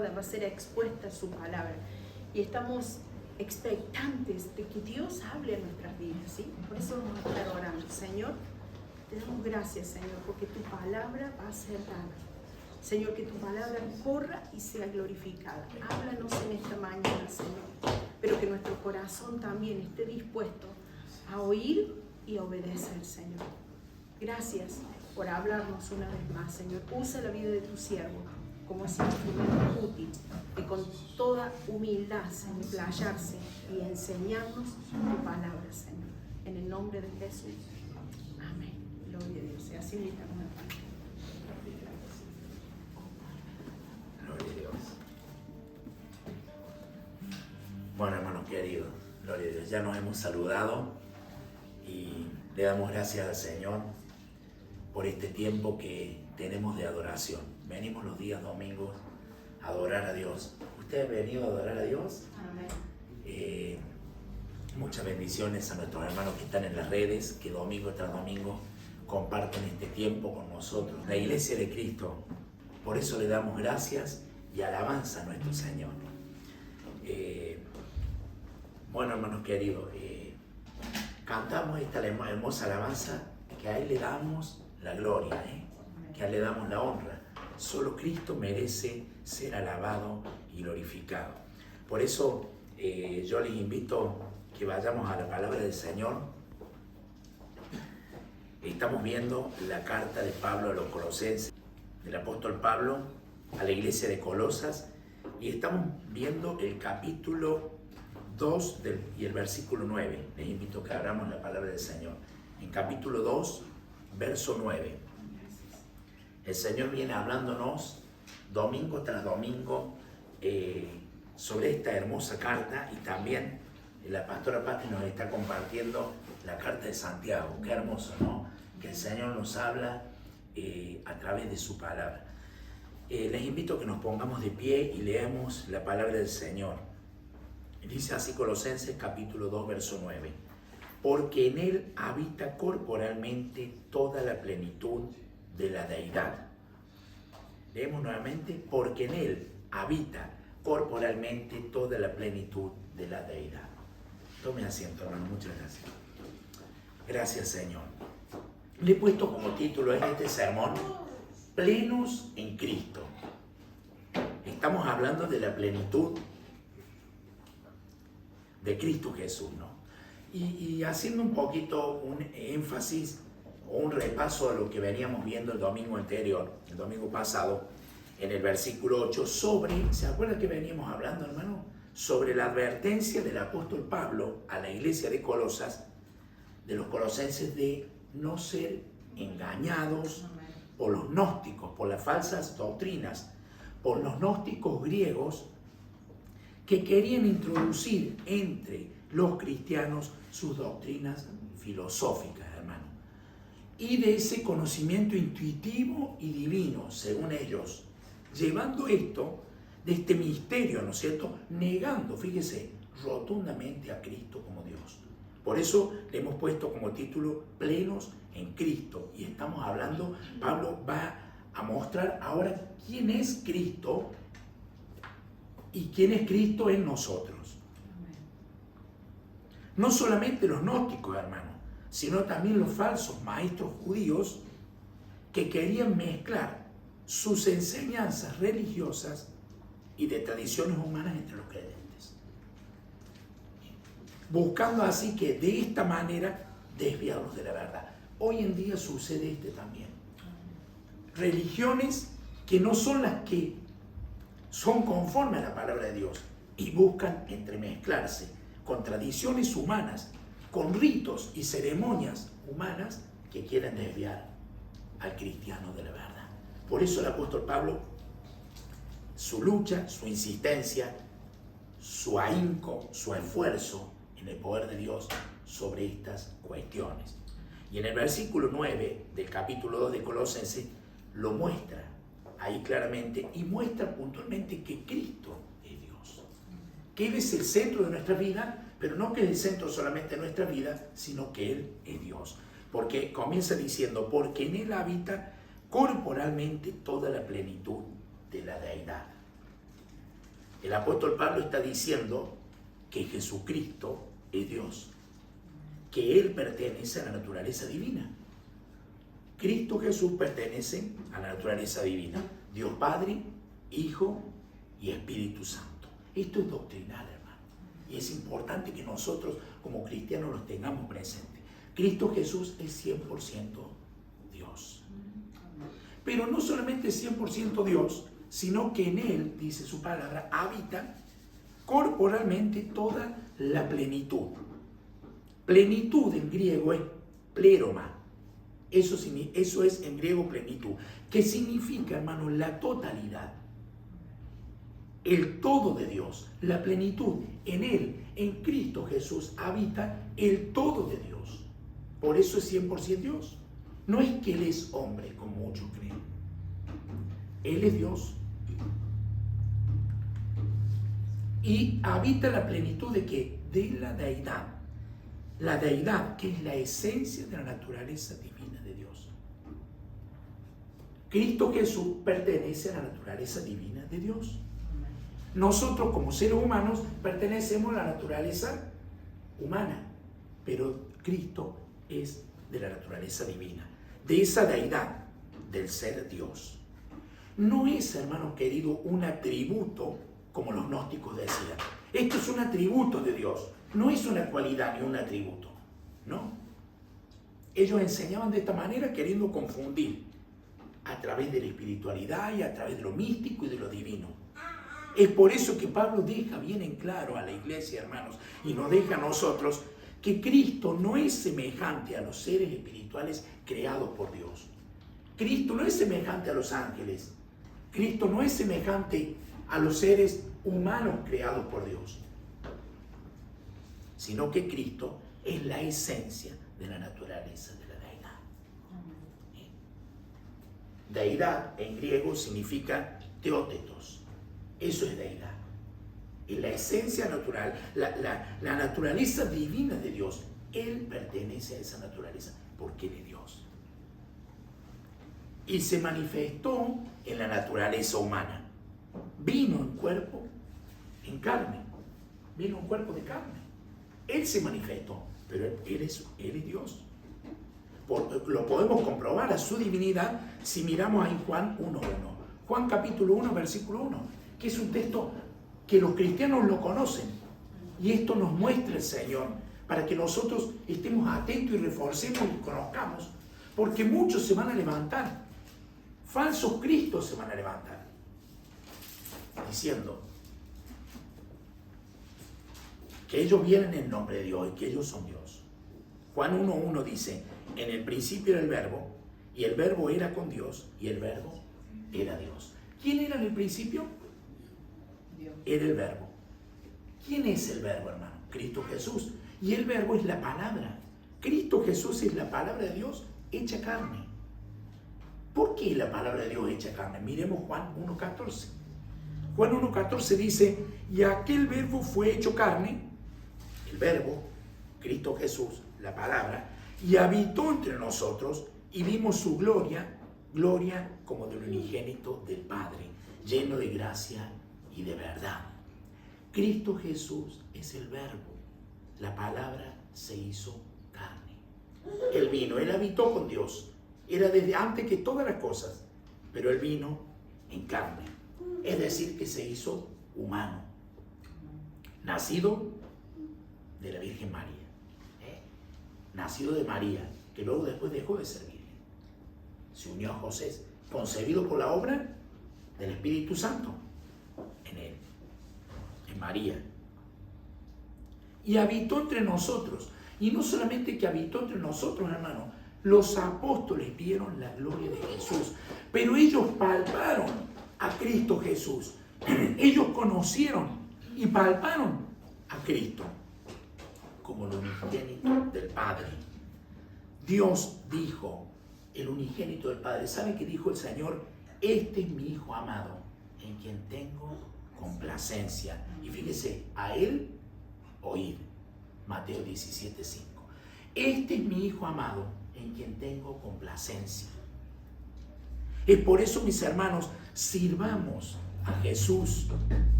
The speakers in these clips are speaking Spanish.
usada, va a ser expuesta su palabra. Y estamos expectantes de que Dios hable en nuestras vidas, ¿sí? Por eso vamos a estar orando. Señor, te damos gracias, Señor, porque tu palabra va a ser dada. Señor, que tu palabra corra y sea glorificada. Háblanos en esta mañana, Señor, pero que nuestro corazón también esté dispuesto a oír y a obedecer, Señor. Gracias por hablarnos una vez más, Señor. Usa la vida de tu siervo como ese instrumento útil, que con toda humildad, Señor, playarse y enseñarnos tu palabra, Señor. En el nombre de Jesús. Amén. Gloria a Dios. Y así invitamos a la Gloria a Dios. Bueno, hermanos queridos, gloria a Dios. Ya nos hemos saludado y le damos gracias al Señor por este tiempo que tenemos de adoración. Venimos los días domingos a adorar a Dios. ¿Usted ha venido a adorar a Dios? Amén. Muchas bendiciones a nuestros hermanos que están en las redes, que domingo tras domingo comparten este tiempo con nosotros. La Iglesia de Cristo, por eso le damos gracias y alabanza a nuestro Señor. Bueno, hermanos queridos, cantamos esta hermosa alabanza, que a Él le damos la gloria, que a Él le damos la honra. Solo Cristo merece ser alabado y glorificado. Por eso yo les invito que vayamos a la palabra del Señor. Estamos viendo la carta de Pablo a los Colosenses, del apóstol Pablo a la iglesia de Colosas, y estamos viendo el capítulo 2 y el versículo 9. Les invito a que abramos la palabra del Señor. En capítulo 2, verso 9. El Señor viene hablándonos domingo tras domingo sobre esta hermosa carta, y también la pastora Pati nos está compartiendo la carta de Santiago. Qué hermoso, ¿no? Que el Señor nos habla a través de su palabra. Les invito a que nos pongamos de pie y leamos la palabra del Señor. Dice así Colosenses capítulo 2, verso 9. Porque en Él habita corporalmente toda la plenitud de la deidad. Leemos nuevamente, porque en Él habita corporalmente toda la plenitud de la deidad. Tome asiento, hermano, muchas gracias. Gracias, Señor. Le he puesto como título a este sermón, Plenos en Cristo. Estamos hablando de la plenitud de Cristo Jesús, ¿no? Y haciendo un poquito un énfasis o un repaso a lo que veníamos viendo el domingo anterior, el domingo pasado, en el versículo 8, ¿se acuerdan que veníamos hablando, hermano? Sobre la advertencia del apóstol Pablo a la iglesia de Colosas, de los colosenses, de no ser engañados por los gnósticos, por las falsas doctrinas, por los gnósticos griegos que querían introducir entre los cristianos sus doctrinas filosóficas, hermano, y de ese conocimiento intuitivo y divino, según ellos, llevando esto de este misterio, ¿no es cierto?, negando, fíjese, rotundamente a Cristo como Dios. Por eso le hemos puesto como título Plenos en Cristo, y estamos hablando, Pablo va a mostrar ahora quién es Cristo y quién es Cristo en nosotros. No solamente los gnósticos, hermano, sino también los falsos maestros judíos que querían mezclar sus enseñanzas religiosas y de tradiciones humanas entre los creyentes, buscando así que de esta manera desviarlos de la verdad. Hoy en día sucede también. Religiones que no son las que son conformes a la palabra de Dios y buscan entremezclarse con tradiciones humanas, con ritos y ceremonias humanas que quieren desviar al cristiano de la verdad. Por eso el apóstol Pablo, su lucha, su insistencia, su ahínco, su esfuerzo en el poder de Dios sobre estas cuestiones. Y en el versículo 9 del capítulo 2 de Colosenses lo muestra ahí claramente, y muestra puntualmente que Cristo es Dios, que Él es el centro de nuestra vida, pero no que es el centro solamente de nuestra vida, sino que Él es Dios. Porque comienza diciendo, porque en Él habita corporalmente toda la plenitud de la deidad. El apóstol Pablo está diciendo que Jesucristo es Dios, que Él pertenece a la naturaleza divina. Cristo Jesús pertenece a la naturaleza divina. Dios Padre, Hijo y Espíritu Santo. Esto es doctrinal, hermano. Y es importante que nosotros como cristianos los tengamos presentes. Cristo Jesús es 100% Dios. Pero no solamente es 100% Dios, sino que en Él, dice su palabra, habita corporalmente toda la plenitud. Plenitud en griego es pleroma. Eso es en griego plenitud. ¿Qué significa, hermano? La totalidad. El todo de Dios, la plenitud. En Él, en Cristo Jesús, habita el todo de Dios. Por eso es 100% Dios. No es que Él es hombre, como muchos creen. Él es Dios. Y habita la plenitud de ¿qué? De la deidad. La deidad, que es la esencia de la naturaleza divina de Dios. Cristo Jesús pertenece a la naturaleza divina de Dios. Nosotros como seres humanos pertenecemos a la naturaleza humana, pero Cristo es de la naturaleza divina, de esa deidad, del ser Dios. No es, hermano querido, un atributo como los gnósticos decían. Esto es un atributo de Dios, no es una cualidad ni un atributo, ¿no? Ellos enseñaban de esta manera queriendo confundir a través de la espiritualidad y a través de lo místico y de lo divino. Es por eso que Pablo deja bien en claro a la iglesia, hermanos, y nos deja a nosotros que Cristo no es semejante a los seres espirituales creados por Dios. Cristo no es semejante a los ángeles. Cristo no es semejante a los seres humanos creados por Dios, sino que Cristo es la esencia de la naturaleza de la deidad. Deidad en griego significa teótetos. Eso es deidad. Es la esencia natural, la naturaleza divina de Dios. Él pertenece a esa naturaleza porque Él es Dios. Y se manifestó en la naturaleza humana. Vino en cuerpo, en carne. Vino en cuerpo de carne. Él se manifestó, pero Él es Dios. Lo podemos comprobar a su divinidad si miramos ahí Juan 1:1. Juan capítulo 1, versículo 1, que es un texto que los cristianos lo conocen. Y esto nos muestra el Señor para que nosotros estemos atentos y reforcemos y conozcamos. Porque muchos se van a levantar. Falsos cristos se van a levantar. Diciendo que ellos vienen en nombre de Dios y que ellos son Dios. Juan 1:1 dice, en el principio era el verbo, y el verbo era con Dios, y el verbo era Dios. ¿Quién era en el principio? Dios. Era el verbo. ¿Quién es el verbo, hermano? Cristo Jesús. Y el verbo es la palabra. Cristo Jesús es la palabra de Dios hecha carne. ¿Por qué la palabra de Dios hecha carne? Miremos Juan 1:14. Juan 1:14 dice, y aquel verbo fue hecho carne, el verbo, Cristo Jesús, la palabra, y habitó entre nosotros y vimos su gloria, gloria como del unigénito del Padre, lleno de gracia y de verdad. Cristo Jesús es el verbo, la palabra se hizo carne. Él vino, Él habitó con Dios, era desde antes que todas las cosas, pero Él vino en carne, es decir, que se hizo humano, nacido de la Virgen María, nacido de María, que luego después dejó de ser virgen, se unió a José, concebido por la obra del Espíritu Santo en él, en María, y habitó entre nosotros. Y no solamente que habitó entre nosotros, hermano, los apóstoles vieron la gloria de Jesús, pero ellos palparon a Cristo Jesús. Ellos conocieron y palparon a Cristo como el unigénito del Padre. Dios dijo, el unigénito del Padre. ¿Sabe qué dijo el Señor? Este es mi Hijo amado, en quien tengo complacencia. Y fíjese, a Él oír. Mateo 17:5. Este es mi Hijo amado, en quien tengo complacencia. Es por eso, mis hermanos, sirvamos a Jesús,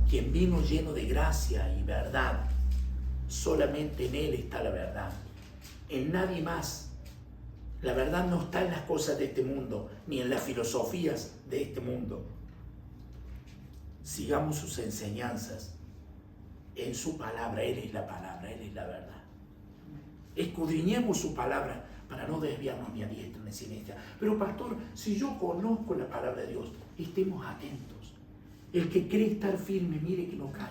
quien vino lleno de gracia y verdad. Solamente en Él está la verdad, en nadie más. La verdad no está en las cosas de este mundo, ni en las filosofías de este mundo. Sigamos sus enseñanzas. En su palabra, Él es la palabra, Él es la verdad. Escudriñemos su palabra para no desviarnos ni a diestra ni a siniestra. Pero pastor, si yo conozco la palabra de Dios, estemos atentos. El que cree estar firme, mire que no cae.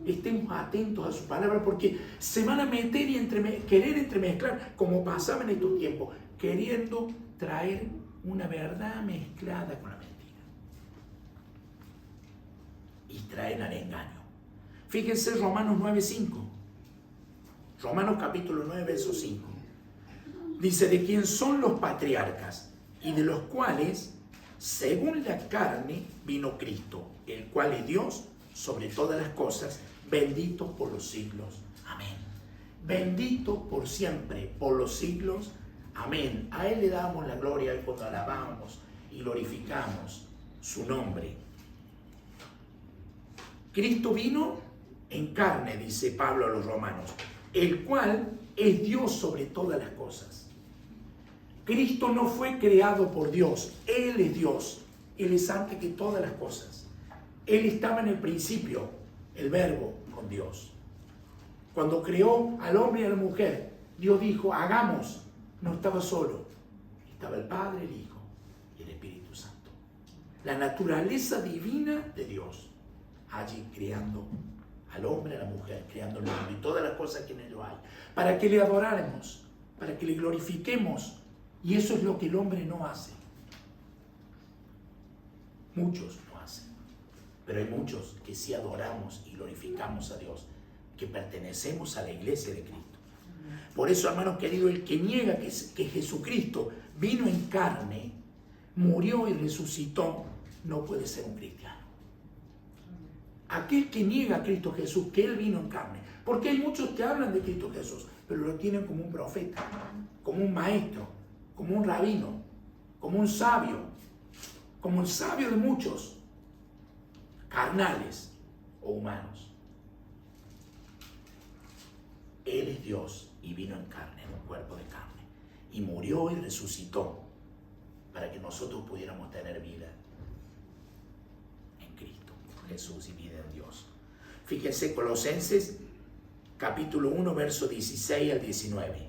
Estemos atentos a su palabra, porque se van a meter y querer entremezclar, como pasaba en estos tiempos, queriendo traer una verdad mezclada con la mentira. Y traen al engaño. Fíjense Romanos 9:5. Romanos capítulo 9, verso 5. Dice, de quién son los patriarcas, y de los cuales, según la carne, vino Cristo, el cual es Dios sobre todas las cosas, bendito por los siglos. Amén. Bendito por siempre, por los siglos. Amén. A Él le damos la gloria y cuando alabamos y glorificamos su nombre. Cristo vino en carne, dice Pablo a los romanos, el cual es Dios sobre todas las cosas. Cristo no fue creado por Dios, Él es Dios, Él es antes que todas las cosas. Él estaba en el principio, el verbo con Dios. Cuando creó al hombre y a la mujer, Dios dijo, hagamos. No estaba solo, estaba el Padre, el Hijo y el Espíritu Santo. La naturaleza divina de Dios, allí creando al hombre, a la mujer, creando el mundo y todas las cosas que en ello hay, para que le adoráramos, para que le glorifiquemos. Y eso es lo que el hombre no hace. Muchos no hacen, pero hay muchos que sí adoramos y glorificamos a Dios, que pertenecemos a la iglesia de Cristo. Por eso, hermanos queridos, el que niega que Jesucristo vino en carne, murió y resucitó, no puede ser un cristiano. Aquel que niega a Cristo Jesús, que Él vino en carne, porque hay muchos que hablan de Cristo Jesús, pero lo tienen como un profeta, como un maestro, como un rabino, como un sabio, como el sabio de muchos, carnales o humanos. Él es Dios y vino en carne, en un cuerpo de carne, y murió y resucitó para que nosotros pudiéramos tener vida en Cristo Jesús y vida en Dios. Fíjense, Colosenses capítulo 1, verso 16 al 19.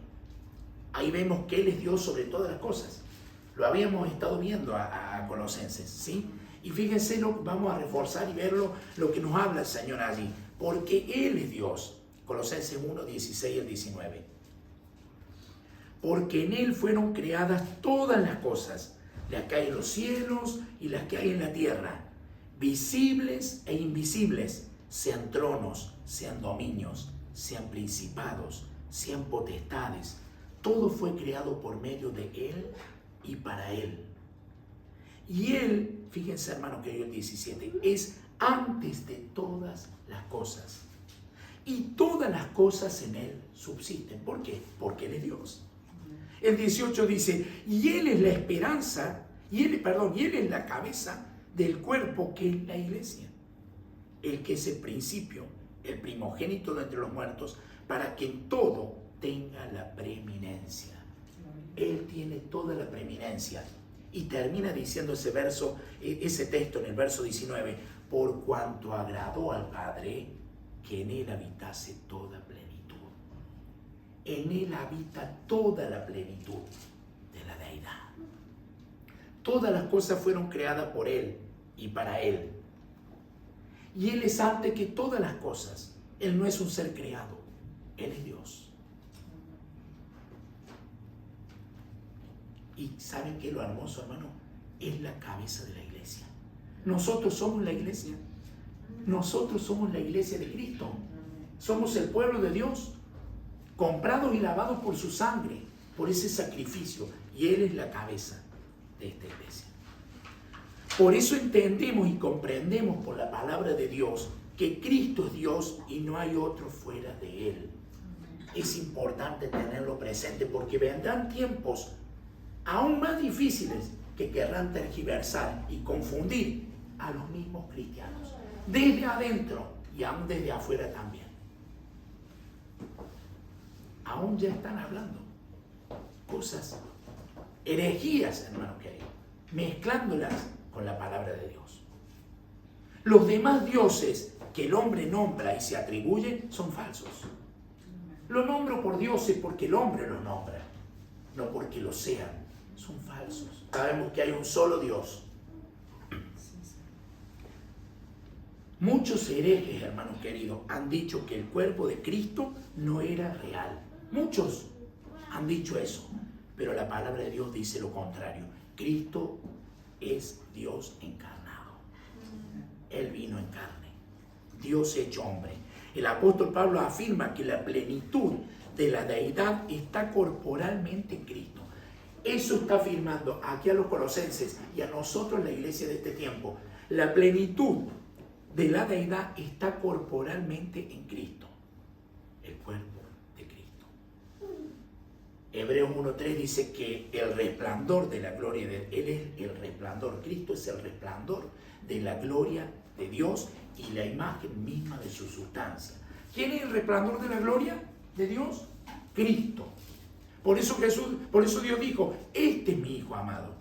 Ahí vemos que Él es Dios sobre todas las cosas. Lo habíamos estado viendo a Colosenses, ¿sí? Y fíjense, vamos a reforzar y verlo, lo que nos habla el Señor allí. Porque Él es Dios. Colosenses 1, 16 al 19. Porque en Él fueron creadas todas las cosas, las que hay en los cielos y las que hay en la tierra, visibles e invisibles, sean tronos, sean dominios, sean principados, sean potestades. Todo fue creado por medio de Él y para Él. Y Él, fíjense hermano querido, el 17, es antes de todas las cosas. Y todas las cosas en Él subsisten. ¿Por qué? Porque Él es Dios. El 18 dice, y Él es la esperanza, y Él es la cabeza del cuerpo que es la iglesia. El que es el principio, el primogénito de entre los muertos, para que en todo tenga la preeminencia. Él tiene toda la preeminencia. Y termina diciendo ese verso, ese texto en el verso 19, por cuanto agradó al Padre que en Él habitase toda plenitud. En Él habita toda la plenitud de la deidad. Todas las cosas fueron creadas por Él y para Él. Y Él es antes que todas las cosas. Él no es un ser creado, Él es Dios. Y ¿saben qué es lo hermoso, hermano? Es la cabeza de la iglesia. Nosotros somos la iglesia. Nosotros somos la iglesia de Cristo. Somos el pueblo de Dios, comprados y lavados por su sangre, por ese sacrificio. Y Él es la cabeza de esta iglesia. Por eso entendemos y comprendemos por la palabra de Dios que Cristo es Dios y no hay otro fuera de Él. Es importante tenerlo presente porque vendrán tiempos aún más difíciles que querrán tergiversar y confundir a los mismos cristianos. desde adentro y aún desde afuera también. Aún ya están hablando cosas, herejías, hermano querido, mezclándolas con la palabra de Dios. Los demás dioses que el hombre nombra y se atribuyen son falsos. Lo nombro por dioses porque el hombre los nombra, no porque lo sean. Son falsos. Sabemos que hay un solo Dios. Muchos herejes, hermanos queridos, han dicho que el cuerpo de Cristo no era real. Muchos han dicho eso, pero la palabra de Dios dice lo contrario. Cristo es Dios encarnado. Él vino en carne, Dios hecho hombre. El apóstol Pablo afirma que la plenitud de la deidad está corporalmente en Cristo. Eso está afirmando aquí a los colosenses y a nosotros, la iglesia de este tiempo. La plenitud de la deidad está corporalmente en Cristo, el cuerpo de Cristo. Hebreos 1:3 dice que el resplandor de la gloria de Él es el resplandor. Cristo es el resplandor de la gloria de Dios y la imagen misma de su sustancia. ¿Quién es el resplandor de la gloria de Dios? Cristo. Por eso Dios dijo, este es mi Hijo amado,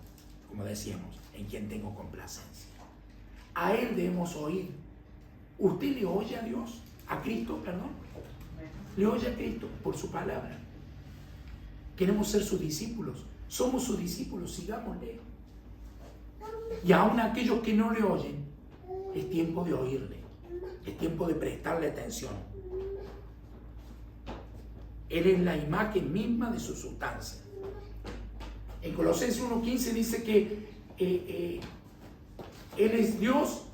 como decíamos, en quien tengo complacencia. A Él debemos oír. ¿Usted le oye a Dios? ¿A Cristo, perdón? Le oye a Cristo por su palabra. Queremos ser sus discípulos. Somos sus discípulos, sigámosle. Y aún aquellos que no le oyen, es tiempo de oírle. Es tiempo de prestarle atención. Él es la imagen misma de su sustancia. En Colosenses 1:15 dice que Él es Dios.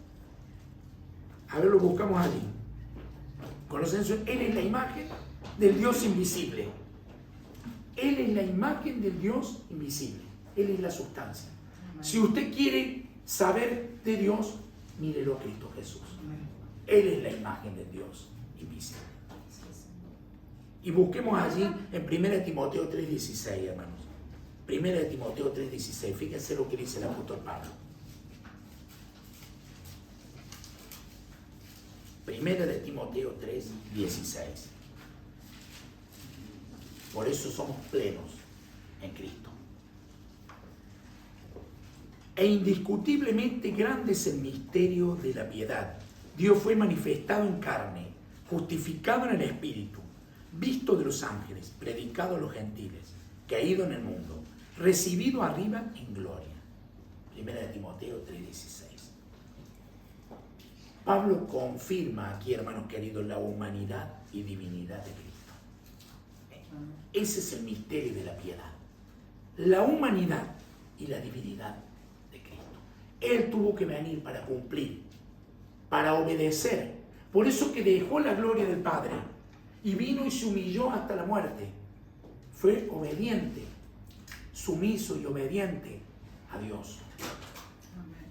A ver, lo buscamos allí. Colosenses, Él es la imagen del Dios invisible. Él es la imagen del Dios invisible. Él es la sustancia. Si usted quiere saber de Dios, mírelo a Cristo Jesús. Él es la imagen del Dios invisible. Y busquemos allí en 1 Timoteo 3:16, hermanos. 1 Timoteo 3:16. Fíjense lo que dice el apóstol Pablo. 1 Timoteo 3:16. Por eso somos plenos en Cristo. E indiscutiblemente grande es el misterio de la piedad. Dios fue manifestado en carne, justificado en el Espíritu, visto de los ángeles, predicado a los gentiles, caído en el mundo, recibido arriba en gloria. 1 Timoteo 3:16. Pablo confirma aquí, hermanos queridos, la humanidad y divinidad de Cristo. Ese es el misterio de la piedad. La humanidad y la divinidad de Cristo. Él tuvo que venir para cumplir, para obedecer. Por eso que dejó la gloria del Padre y vino y se humilló hasta la muerte. Fue obediente, sumiso y obediente a Dios.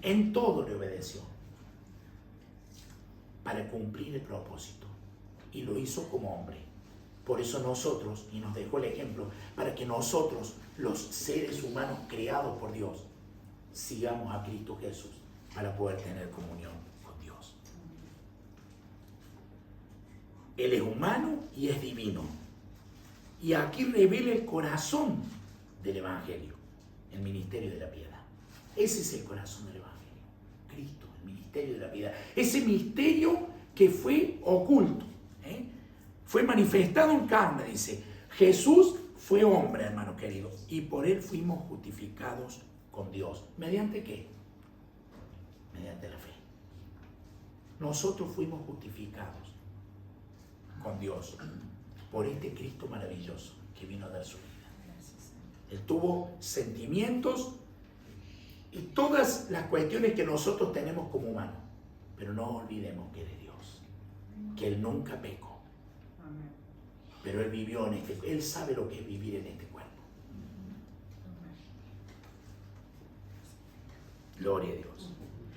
En todo le obedeció para cumplir el propósito. Y lo hizo como hombre. Por eso nosotros, y nos dejó el ejemplo, para que nosotros, los seres humanos creados por Dios, sigamos a Cristo Jesús para poder tener comunión con Dios. Él es humano y es divino. Y aquí revela el corazón del Evangelio, el ministerio de la piedad. Ese es el corazón del Evangelio. Cristo, el ministerio de la piedad. Ese misterio que fue oculto. Fue manifestado en carne, dice. Jesús fue hombre, hermano querido, y por Él fuimos justificados con Dios. ¿Mediante qué? Mediante la fe. Nosotros fuimos justificados con Dios por este Cristo maravilloso que vino a dar su vida. Él tuvo sentimientos y todas las cuestiones que nosotros tenemos como humanos, pero no olvidemos que Él es Dios, que Él nunca pecó. Pero Él vivió en Él sabe lo que es vivir en este cuerpo. Gloria a Dios.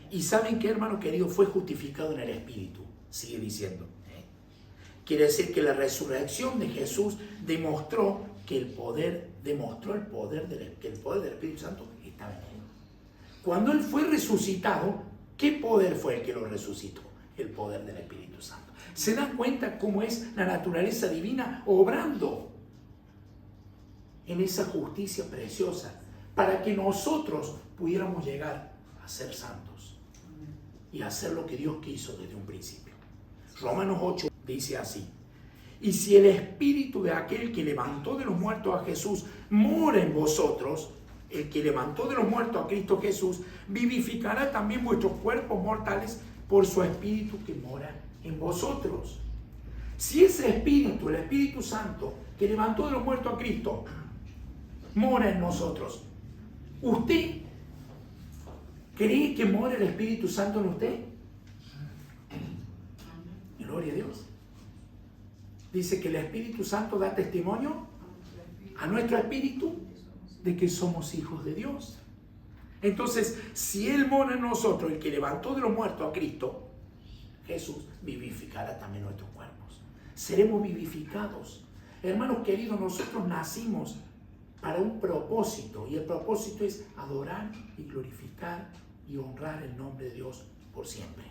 Y ¿saben qué, hermano querido? Fue justificado en el Espíritu. Sigue diciendo. Quiere decir que la resurrección de Jesús demostró que el poder del Espíritu Santo estaba en Él. Cuando Él fue resucitado, ¿qué poder fue el que lo resucitó? el poder del Espíritu Santo. ¿Se dan cuenta cómo es la naturaleza divina obrando en esa justicia preciosa para que nosotros pudiéramos llegar a ser santos y hacer lo que Dios quiso desde un principio? Romanos 8 dice así: y si el Espíritu de aquel que levantó de los muertos a Jesús mora en vosotros, el que levantó de los muertos a Cristo Jesús vivificará también vuestros cuerpos mortales por su Espíritu que mora en vosotros. Si ese Espíritu, el Espíritu Santo que levantó de los muertos a Cristo, mora en nosotros, ¿usted cree que mora el Espíritu Santo en usted? Gloria a Dios. Dice que el Espíritu Santo da testimonio a nuestro espíritu de que somos hijos de Dios. Entonces, si Él mora en nosotros, el que levantó de los muertos a Cristo Jesús, vivificará también nuestros cuerpos. Seremos vivificados. Hermanos queridos, nosotros nacimos para un propósito, y el propósito es adorar y glorificar y honrar el nombre de Dios por siempre.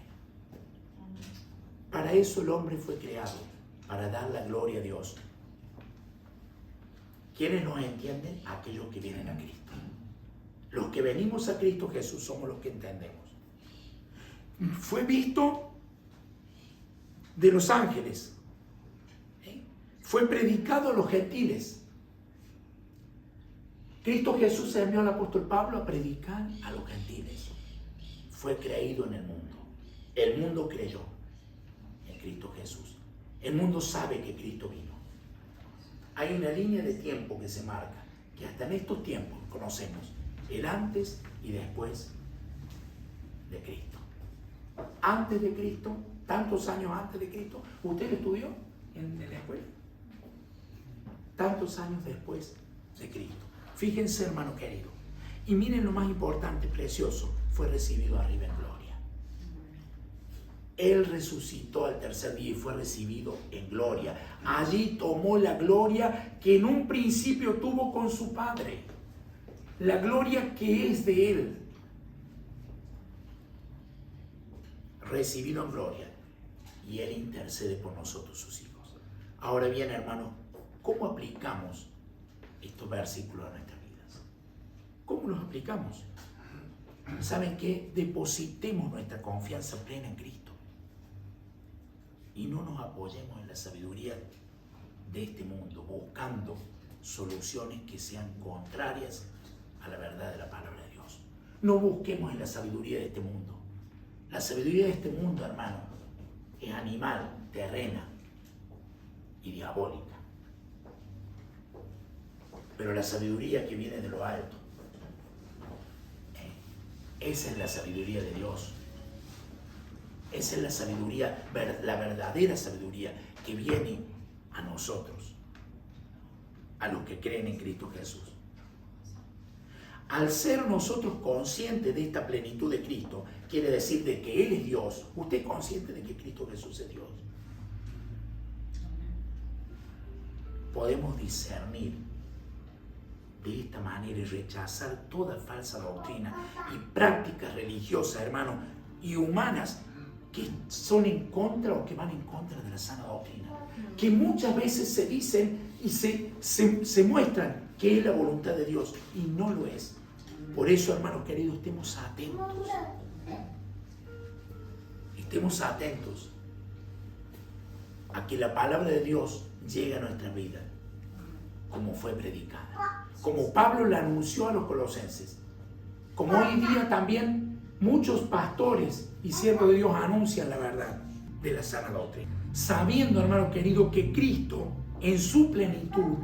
Para eso el hombre fue creado, para dar la gloria a Dios. ¿Quiénes nos entienden? Aquellos que vienen a Cristo. Los que venimos a Cristo Jesús somos los que entendemos. Fue visto de los ángeles. Fue predicado a los gentiles. Cristo Jesús se envió al apóstol Pablo a predicar a los gentiles. Fue creído en el mundo. El mundo creyó en Cristo Jesús. El mundo sabe que Cristo vino. Hay una línea de tiempo que se marca, que hasta en estos tiempos conocemos el antes y después de Cristo. Antes de Cristo, tantos años antes de Cristo, ¿usted estudió en la escuela? Tantos años después de Cristo. Fíjense, hermano querido, y miren lo más importante, precioso, fue recibido arriba en gloria. Él resucitó al tercer día y fue recibido en gloria. Allí tomó la gloria que en un principio tuvo con su Padre. La gloria que es de Él. Recibido en gloria. Y Él intercede por nosotros, sus hijos. Ahora bien, hermanos, ¿cómo aplicamos estos versículos a nuestras vidas? ¿Cómo los aplicamos? ¿Saben qué? Depositemos nuestra confianza plena en Cristo. Y no nos apoyemos en la sabiduría de este mundo, buscando soluciones que sean contrarias a la verdad de la palabra de Dios. No busquemos en la sabiduría de este mundo. La sabiduría de este mundo, hermano, es animal, terrena y diabólica. Pero la sabiduría que viene de lo alto, esa es la sabiduría de Dios. Esa es la sabiduría, la verdadera sabiduría que viene a nosotros, a los que creen en Cristo Jesús. Al ser nosotros conscientes de esta plenitud de Cristo, quiere decir de que Él es Dios. ¿Usted es consciente de que Cristo Jesús es Dios? Podemos discernir de esta manera y rechazar toda falsa doctrina y prácticas religiosas, hermano, y humanas que son en contra o que van en contra de la sana doctrina, que muchas veces se dicen y se muestran que es la voluntad de Dios y no lo es. Por eso, hermanos queridos, estemos atentos. Estemos atentos a que la palabra de Dios llegue a nuestra vida como fue predicada, como Pablo la anunció a los colosenses, como hoy día también muchos pastores y siervos de Dios anuncian la verdad de la sana doctrina, sabiendo, hermano querido, que Cristo en su plenitud,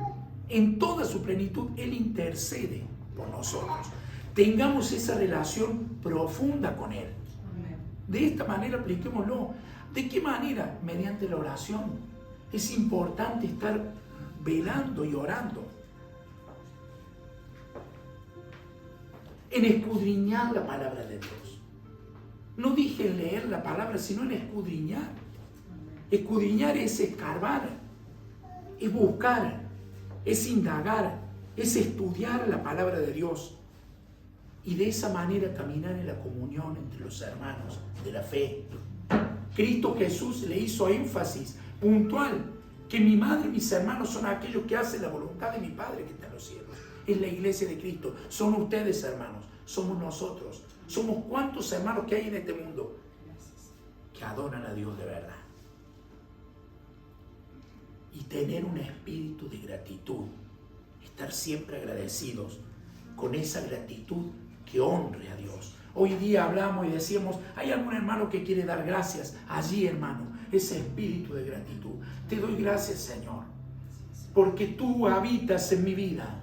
en toda su plenitud, Él intercede por nosotros. Tengamos esa relación profunda con Él. De esta manera apliquémoslo. ¿De qué manera? Mediante la oración. Es importante estar velando y orando. En escudriñar la palabra de Dios. No dije en leer la palabra, sino en escudriñar. Escudriñar es escarbar, es buscar, es indagar, es estudiar la palabra de Dios. Y de esa manera caminar en la comunión entre los hermanos de la fe. Cristo Jesús le hizo énfasis puntual que mi madre y mis hermanos son aquellos que hacen la voluntad de mi Padre que está en los cielos. Es la iglesia de Cristo. Son ustedes, hermanos. Somos nosotros. Somos cuántos hermanos que hay en este mundo que adoran a Dios de verdad. Y tener un espíritu de gratitud. Estar siempre agradecidos con esa gratitud que honre a Dios. Hoy día hablamos y decíamos, hay algún hermano que quiere dar gracias. Allí, hermano, ese espíritu de gratitud. Te doy gracias, Señor, porque tú habitas en mi vida,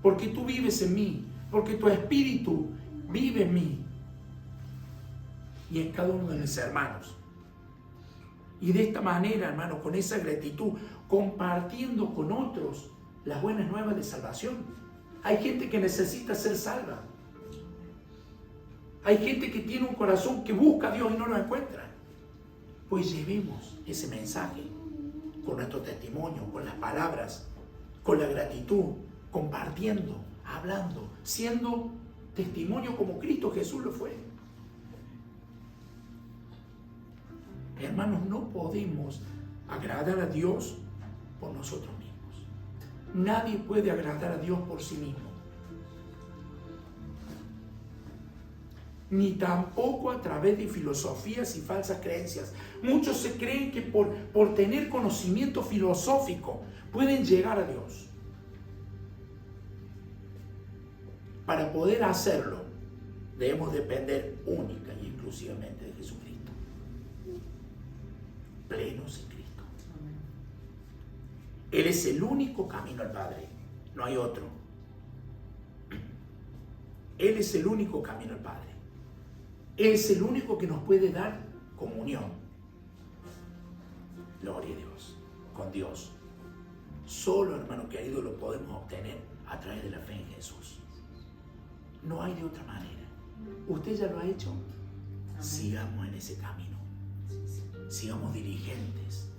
porque tú vives en mí, porque tu espíritu vive en mí y en cada uno de mis hermanos. Y de esta manera, hermano, con esa gratitud, compartiendo con otros las buenas nuevas de salvación. Hay gente que necesita ser salva. Hay gente que tiene un corazón que busca a Dios y no lo encuentra. Pues llevemos ese mensaje con nuestro testimonio, con las palabras, con la gratitud, compartiendo, hablando, siendo testimonio como Cristo Jesús lo fue. Hermanos, no podemos agradar a Dios por nosotros mismos. Nadie puede agradar a Dios por sí mismo. Ni tampoco a través de filosofías y falsas creencias. Muchos se creen que por tener conocimiento filosófico pueden llegar a Dios. Para poder hacerlo, debemos depender única y exclusivamente de Jesucristo. Plenos en Cristo. Él es el único camino al Padre, no hay otro. Él es el único camino al Padre. Él es el único que nos puede dar comunión. Gloria a Dios, con Dios. Solo, hermano querido, lo podemos obtener a través de la fe en Jesús. No hay de otra manera. ¿Usted ya lo ha hecho? Amén. Sigamos en ese camino. Sigamos diligentes,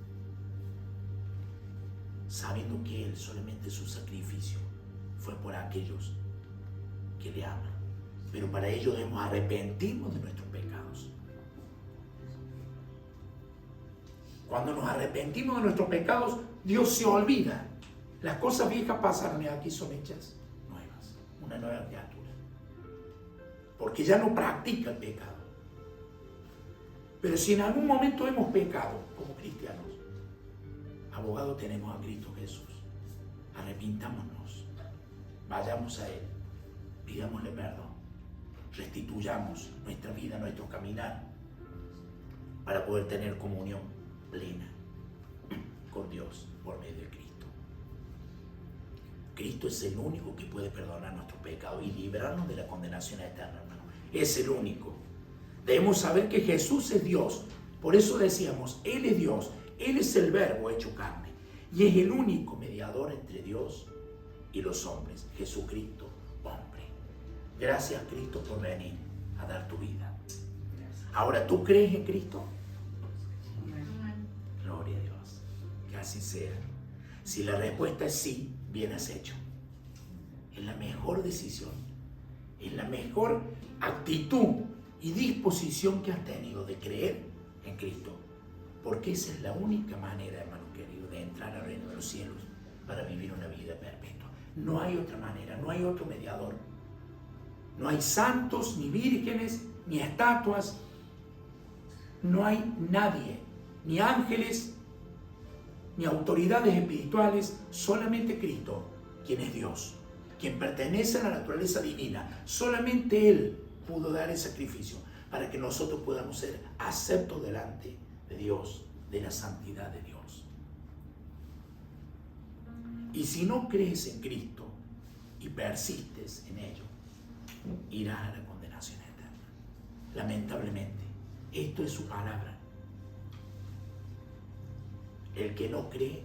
sabiendo que Él, solamente su sacrificio, fue por aquellos que le aman. Pero para ello debemos arrepentirnos de nuestros pecados. Cuando nos arrepentimos de nuestros pecados, Dios se olvida. Las cosas viejas pasaron y aquí son hechas nuevas. Una nueva criatura. Porque ya no practica el pecado. Pero si en algún momento hemos pecado como cristianos, abogado tenemos a Cristo Jesús. Arrepintámonos. Vayamos a Él. Pidámosle perdón. Restituyamos nuestra vida, nuestro caminar, para poder tener comunión plena con Dios por medio de Cristo. Cristo es el único que puede perdonar nuestros pecados y librarnos de la condenación eterna, hermano. Es el único. Debemos saber que Jesús es Dios. Por eso decíamos, Él es Dios. Él es el Verbo hecho carne. Y es el único mediador entre Dios y los hombres. Jesucristo, hombre. Gracias, Cristo, por venir a dar tu vida. Ahora, ¿tú crees en Cristo? Gloria a Dios. Que así sea. Si la respuesta es sí, bien has hecho. Es la mejor decisión. Es la mejor actitud y disposición que has tenido de creer en Cristo. Porque esa es la única manera, hermano querido, de entrar al reino de los cielos para vivir una vida perpetua. No hay otra manera, no hay otro mediador. No hay santos, ni vírgenes, ni estatuas. No hay nadie, ni ángeles, ni autoridades espirituales. Solamente Cristo, quien es Dios, quien pertenece a la naturaleza divina. Solamente Él pudo dar el sacrificio para que nosotros podamos ser aceptos delante de Dios, de la santidad de Dios. Y si no crees en Cristo y persistes en ello, irás a la condenación eterna. Lamentablemente, esto es su palabra. El que no cree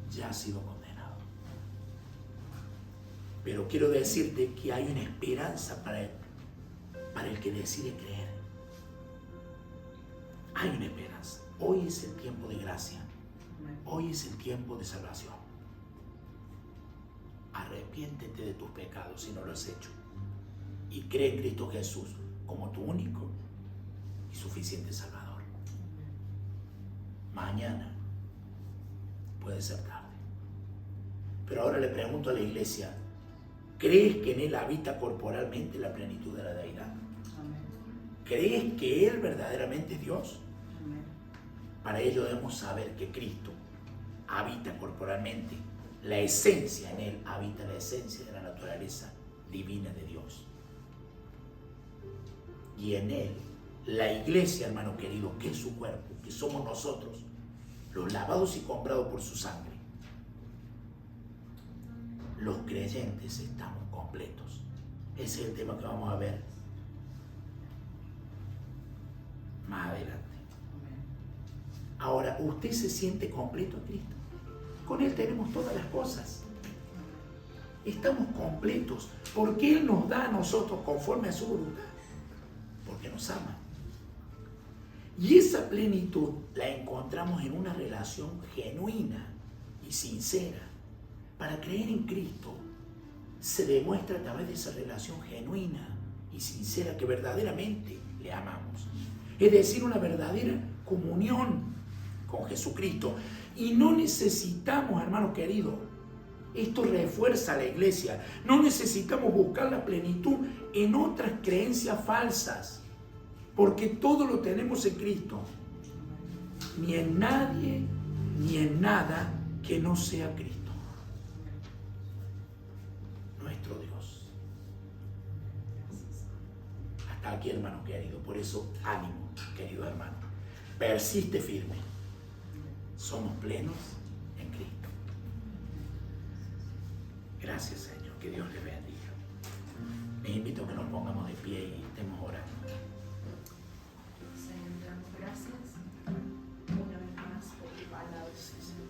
ya ha sido condenado. Pero quiero decirte que hay una esperanza para el que decide creer. Hay una esperanza. Hoy es el tiempo de gracia. Hoy es el tiempo de salvación. Arrepiéntete de tus pecados si no lo has hecho. Y cree en Cristo Jesús como tu único y suficiente Salvador. mañana puede ser tarde. Pero ahora le pregunto a la iglesia, ¿crees que en Él habita corporalmente la plenitud de la deidad? ¿Crees que Él verdaderamente es Dios? Para ello debemos saber que Cristo habita corporalmente. La esencia en Él habita la esencia de la naturaleza divina de Dios. Y en Él, la iglesia, hermano querido, que es su cuerpo, que somos nosotros, los lavados y comprados por su sangre, los creyentes estamos completos. Ese es el tema que vamos a ver más adelante. Ahora, ¿usted se siente completo en Cristo? Con Él tenemos todas las cosas. Estamos completos porque Él nos da a nosotros conforme a su voluntad. Porque nos ama. Y esa plenitud la encontramos en una relación genuina y sincera. Para creer en Cristo se demuestra a través de esa relación genuina y sincera que verdaderamente le amamos. Es decir, una verdadera comunión con Jesucristo. Y no necesitamos, hermano querido, esto refuerza a la iglesia, no necesitamos buscar la plenitud en otras creencias falsas, porque todo lo tenemos en Cristo. Ni en nadie, ni en nada que no sea Cristo. Nuestro Dios. Hasta aquí, hermano querido. Por eso, ánimo, querido hermano. Persiste firme. Somos plenos en Cristo. Gracias, Señor. Que Dios les bendiga. Les invito a que nos pongamos de pie y estemos orando. Señor, te damos gracias una vez más por tu palabra, Señor.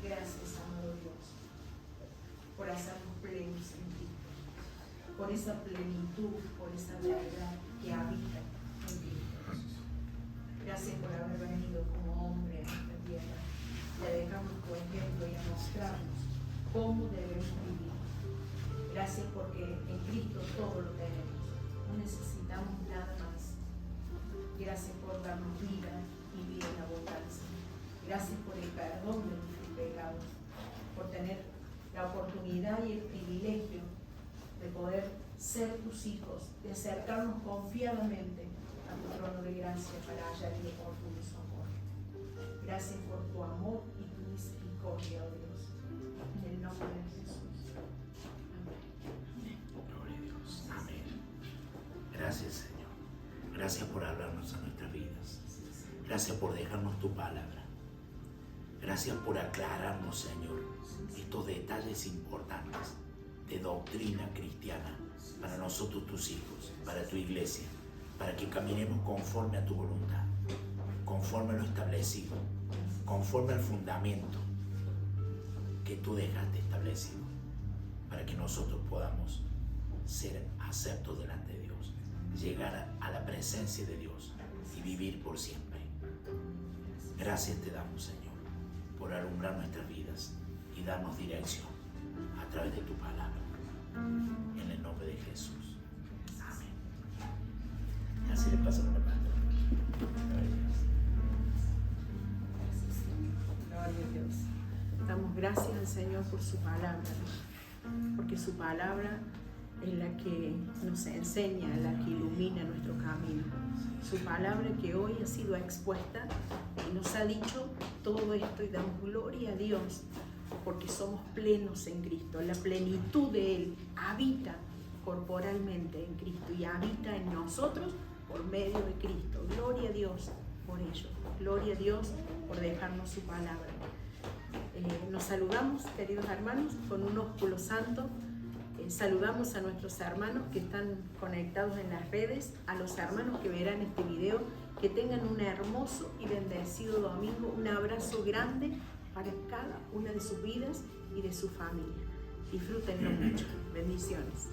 Gracias, amado Dios, por hacernos plenos en ti, por esa plenitud, por esa verdad que habita en ti. Gracias por haber venido como hombre a esta tierra, y a dejarnos tu ejemplo y a mostrarnos cómo debemos vivir. Gracias porque en Cristo todo lo tenemos, no necesitamos nada más. Gracias por darnos vida y vida en abundancia. Gracias por el perdón de nuestros pecados, por tener la oportunidad y el privilegio de poder ser tus hijos, de acercarnos confiadamente a tu trono de gracia para hallar el oportuno socorro. Gracias por tu amor y tu misericordia, oh Dios. En el nombre de Jesús. Amén. Gloria a Dios. Amén. Gracias, Señor. Gracias por hablarnos a nuestras vidas. Gracias por dejarnos tu palabra. Gracias por aclararnos, Señor, estos detalles importantes de doctrina cristiana para nosotros, tus hijos, para tu iglesia, para que caminemos conforme a tu voluntad, conforme a lo establecido, conforme al fundamento que tú dejaste establecido, para que nosotros podamos ser aceptos delante de Dios, llegar a la presencia de Dios y vivir por siempre. Gracias te damos, Señor, por alumbrar nuestras vidas y darnos dirección a través de tu palabra. En el nombre de Jesús. Amén. Y así le pasa con la palabra. Gloria a Dios. Damos gracias al Señor por su palabra, porque su palabra es la que nos enseña, la que ilumina nuestro camino. Su palabra que hoy ha sido expuesta y nos ha dicho todo esto, y damos gloria a Dios porque somos plenos en Cristo. La plenitud de Él habita corporalmente en Cristo y habita en nosotros por medio de Cristo. Gloria a Dios por ello. Gloria a Dios por dejarnos su palabra. Nos saludamos, queridos hermanos, con un ósculo santo. Saludamos a nuestros hermanos que están conectados en las redes, a los hermanos que verán este video, que tengan un hermoso y bendecido domingo. Un abrazo grande para cada una de sus vidas y de su familia. Disfrútenlo mucho. Bendiciones.